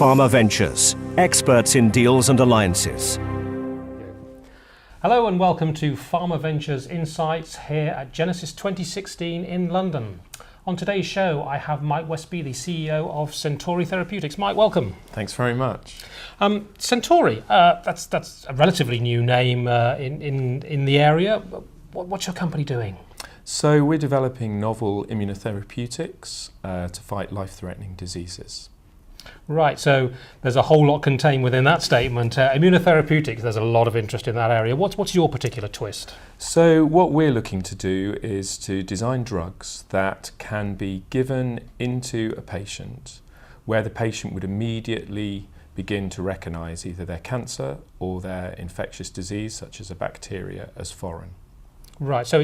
PharmaVentures, experts in deals and alliances. Hello and welcome to PharmaVentures Insights here at Genesis 2016 in London. On today's show, I have Mike Westby, the CEO of Centauri Therapeutics. Mike, welcome. Thanks very much. Centauri, that's a relatively new name in the area. What's your company doing? So we're developing novel immunotherapeutics to fight life-threatening diseases. Right, so there's a whole lot contained within that statement. Immunotherapeutics, there's a lot of interest in that area. What's your particular twist? So what we're looking to do is to design drugs that can be given into a patient where the patient would immediately begin to recognise either their cancer or their infectious disease, such as a bacteria, as foreign. Right, so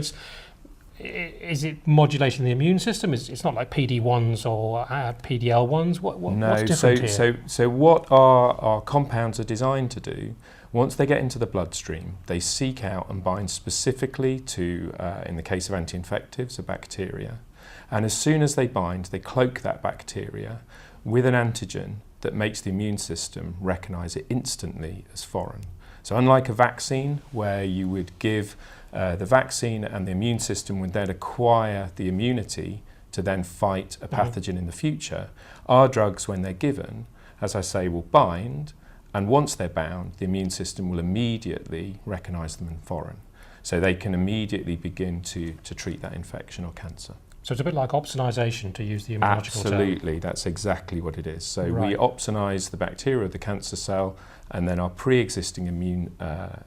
is it modulation of the immune system? It's not like PD-1s or PD-L1s? What's different here? So what our compounds are designed to do, once they get into the bloodstream, they seek out and bind specifically to, in the case of anti-infectives, a bacteria. And as soon as they bind, they cloak that bacteria with an antigen that makes the immune system recognise it instantly as foreign. So unlike a vaccine, where you would give the vaccine and the immune system would then acquire the immunity to then fight a pathogen in the future, our drugs, when they're given, as I say, will bind, and once they're bound, the immune system will immediately recognise them as foreign. So they can immediately begin to treat that infection or cancer. So it's a bit like opsonization, to use the immunological term. Absolutely, that's exactly what it is. So we opsonize the bacteria of the cancer cell, and then our pre-existing immune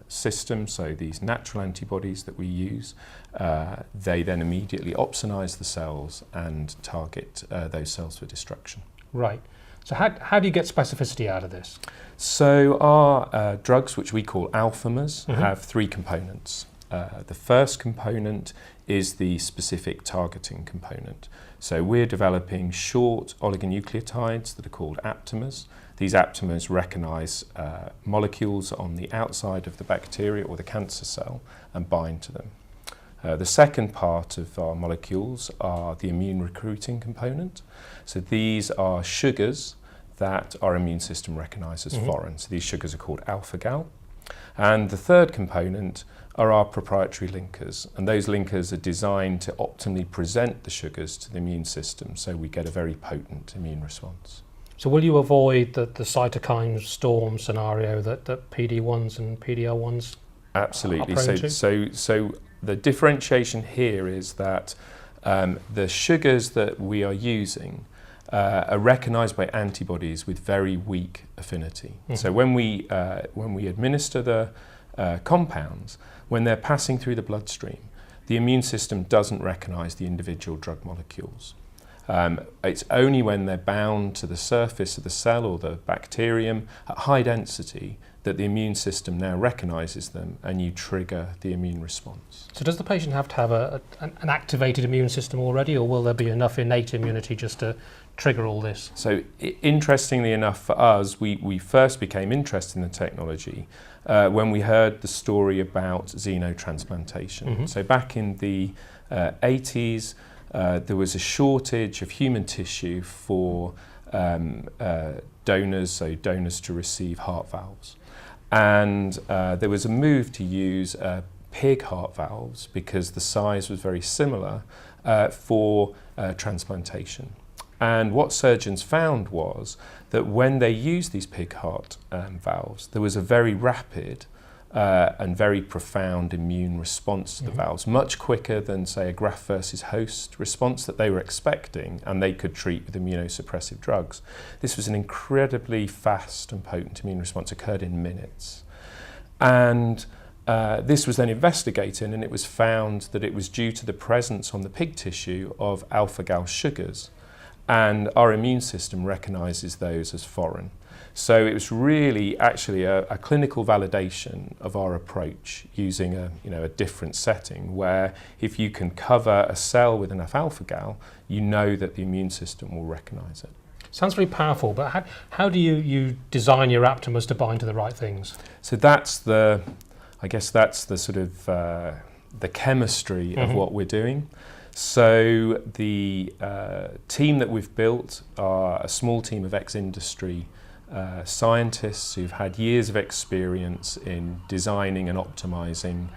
system, so these natural antibodies that we use, they then immediately opsonize the cells and target those cells for destruction. Right. So how do you get specificity out of this? So our drugs, which we call Alphamers, have three components. The first component is the specific targeting component. So we're developing short oligonucleotides that are called aptamers. These aptamers recognise molecules on the outside of the bacteria or the cancer cell and bind to them. The second part of our molecules are the immune recruiting component. So these are sugars that our immune system recognises as foreign. So these sugars are called alpha-gal. And the third component are our proprietary linkers, and those linkers are designed to optimally present the sugars to the immune system so we get a very potent immune response. So will you avoid the cytokine storm scenario that PD-1s and PD-L1s Absolutely. are prone to? So the differentiation here is that the sugars that we are using are recognised by antibodies with very weak affinity. So when we administer the compounds, when they're passing through the bloodstream, the immune system doesn't recognise the individual drug molecules. It's only when they're bound to the surface of the cell or the bacterium at high density that the immune system now recognises them and you trigger the immune response. So does the patient have to have an activated immune system already, or will there be enough innate immunity just to trigger all this? So interestingly enough for us, we first became interested in the technology when we heard the story about xenotransplantation. So back in the 80s, there was a shortage of human tissue for donors, so donors to receive heart valves. And there was a move to use pig heart valves because the size was very similar for transplantation. And what surgeons found was that when they used these pig heart valves, there was a very rapid and very profound immune response to the valves, much quicker than, say, a graft versus host response that they were expecting and they could treat with immunosuppressive drugs. This was an incredibly fast and potent immune response, occurred in minutes. And this was then investigated, and it was found that it was due to the presence on the pig tissue of alpha-gal sugars, and our immune system recognises those as foreign. So it was really actually a clinical validation of our approach using a different setting, where if you can cover a cell with enough alpha-gal, you know that the immune system will recognise it. Sounds very powerful, but how do you design your aptamers to bind to the right things? So I guess that's the sort of the chemistry of what we're doing. So the team that we've built are a small team of ex-industry scientists who've had years of experience in designing and optimizing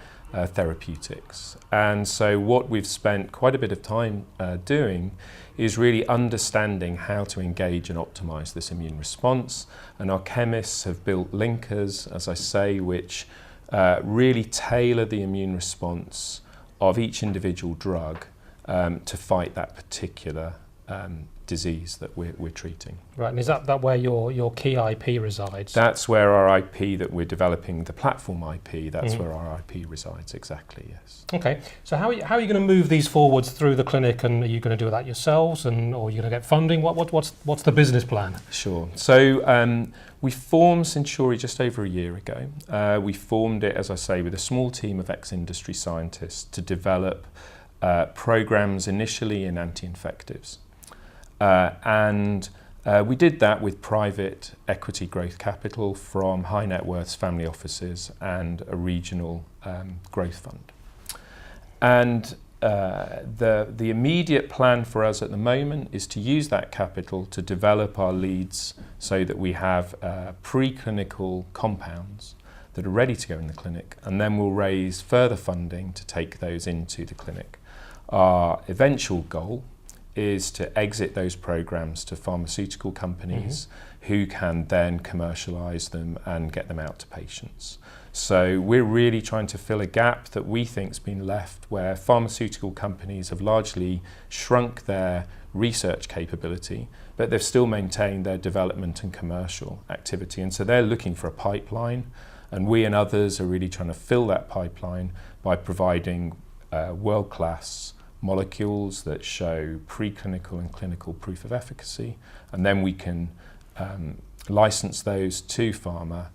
therapeutics. And so what we've spent quite a bit of time doing is really understanding how to engage and optimize this immune response. And our chemists have built linkers, as I say, which really tailor the immune response of each individual drug to fight that particular disease that we're treating. Right, and is that where your key IP resides? That's where our IP that we're developing, the platform IP, that's where our IP resides, exactly, yes. Okay, so how are you going to move these forwards through the clinic, and are you going to do that yourselves, or are you going to get funding? What's the business plan? Sure. So we formed Centauri just over a year ago. We formed it, as I say, with a small team of ex-industry scientists to develop programs initially in anti-infectives. And we did that with private equity growth capital from high net worth family offices and a regional growth fund. And the immediate plan for us at the moment is to use that capital to develop our leads so that we have preclinical compounds that are ready to go in the clinic, and then we'll raise further funding to take those into the clinic. Our eventual goal is to exit those programs to pharmaceutical companies who can then commercialize them and get them out to patients. So we're really trying to fill a gap that we think's been left, where pharmaceutical companies have largely shrunk their research capability, but they've still maintained their development and commercial activity. And so they're looking for a pipeline, and we and others are really trying to fill that pipeline by providing world-class molecules that show preclinical and clinical proof of efficacy, and then we can license those to pharma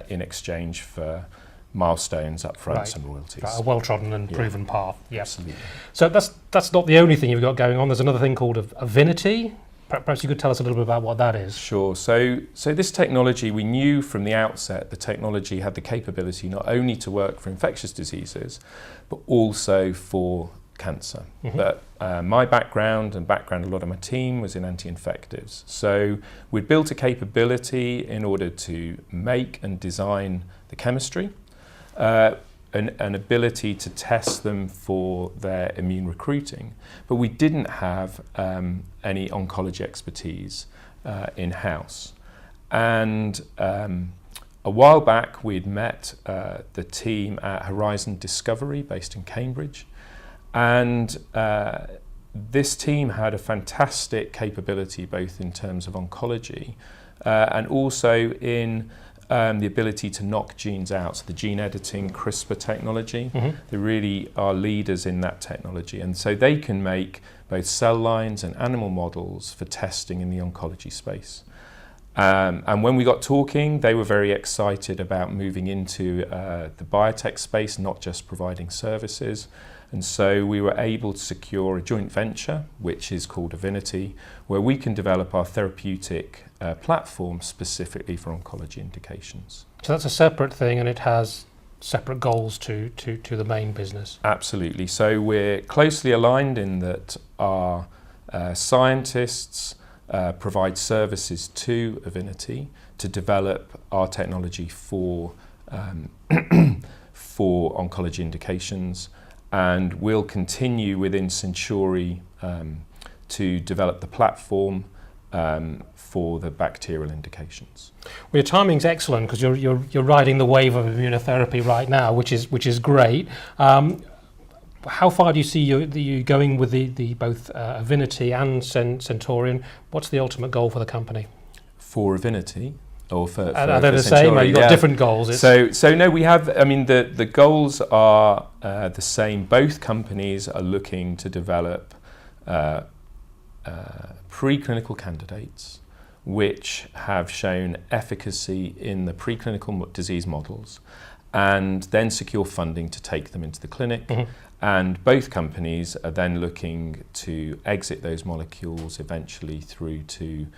in exchange for milestones, upfronts, and royalties. A well-trodden and proven path. Yeah. Absolutely. So that's not the only thing you've got going on. There's another thing called Avinity. Perhaps you could tell us a little bit about what that is. Sure. So this technology, we knew from the outset the technology had the capability not only to work for infectious diseases, but also for cancer. But my background and background a lot of my team was in anti-infectives. So we'd built a capability in order to make and design the chemistry, an ability to test them for their immune recruiting, but we didn't have any oncology expertise in-house. And a while back we'd met the team at Horizon Discovery based in Cambridge. And this team had a fantastic capability both in terms of oncology and also in the ability to knock genes out, so the gene editing CRISPR technology. They really are leaders in that technology, and so they can make both cell lines and animal models for testing in the oncology space. And when we got talking, they were very excited about moving into the biotech space, not just providing services. And so we were able to secure a joint venture, which is called Avinity, where we can develop our therapeutic platform specifically for oncology indications. So that's a separate thing, and it has separate goals to the main business. Absolutely. So we're closely aligned in that our scientists provide services to Avinity to develop our technology for oncology indications. And we'll continue within Centauri to develop the platform for the bacterial indications. Well, your timing's excellent because you're riding the wave of immunotherapy right now, which is great. How far do you see you going with the both Avinity and Centauri? What's the ultimate goal for the company? For Avinity? Or for are they the same? Or you've got different goals? So no, we have. I mean, the goals are the same. Both companies are looking to develop preclinical candidates which have shown efficacy in the preclinical disease models, and then secure funding to take them into the clinic. And both companies are then looking to exit those molecules eventually through to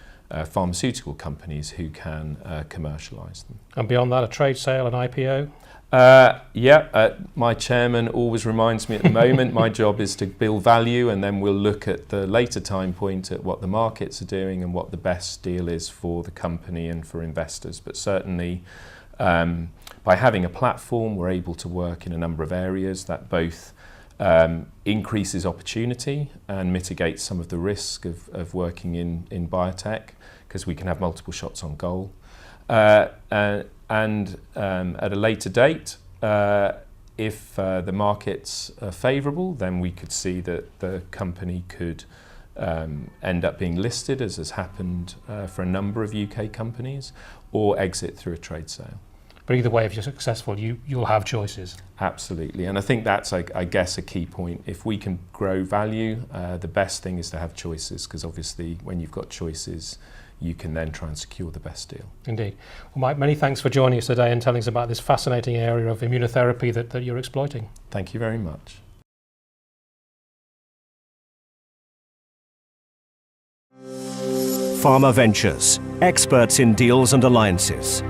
pharmaceutical companies who can commercialise them. And beyond that, a trade sale, an IPO? My chairman always reminds me at the moment my job is to build value, and then we'll look at the later time point at what the markets are doing and what the best deal is for the company and for investors. But certainly by having a platform, we're able to work in a number of areas that both increases opportunity and mitigates some of the risk of working in biotech, because we can have multiple shots on goal. And at a later date, if the markets are favourable, then we could see that the company could end up being listed, as has happened for a number of UK companies, or exit through a trade sale. But either way, if you're successful, you'll have choices. Absolutely, and I think that's, I guess, a key point. If we can grow value, the best thing is to have choices, because obviously when you've got choices, you can then try and secure the best deal. Indeed. Well, Mike, many thanks for joining us today and telling us about this fascinating area of immunotherapy that you're exploiting. Thank you very much. PharmaVentures, experts in deals and alliances.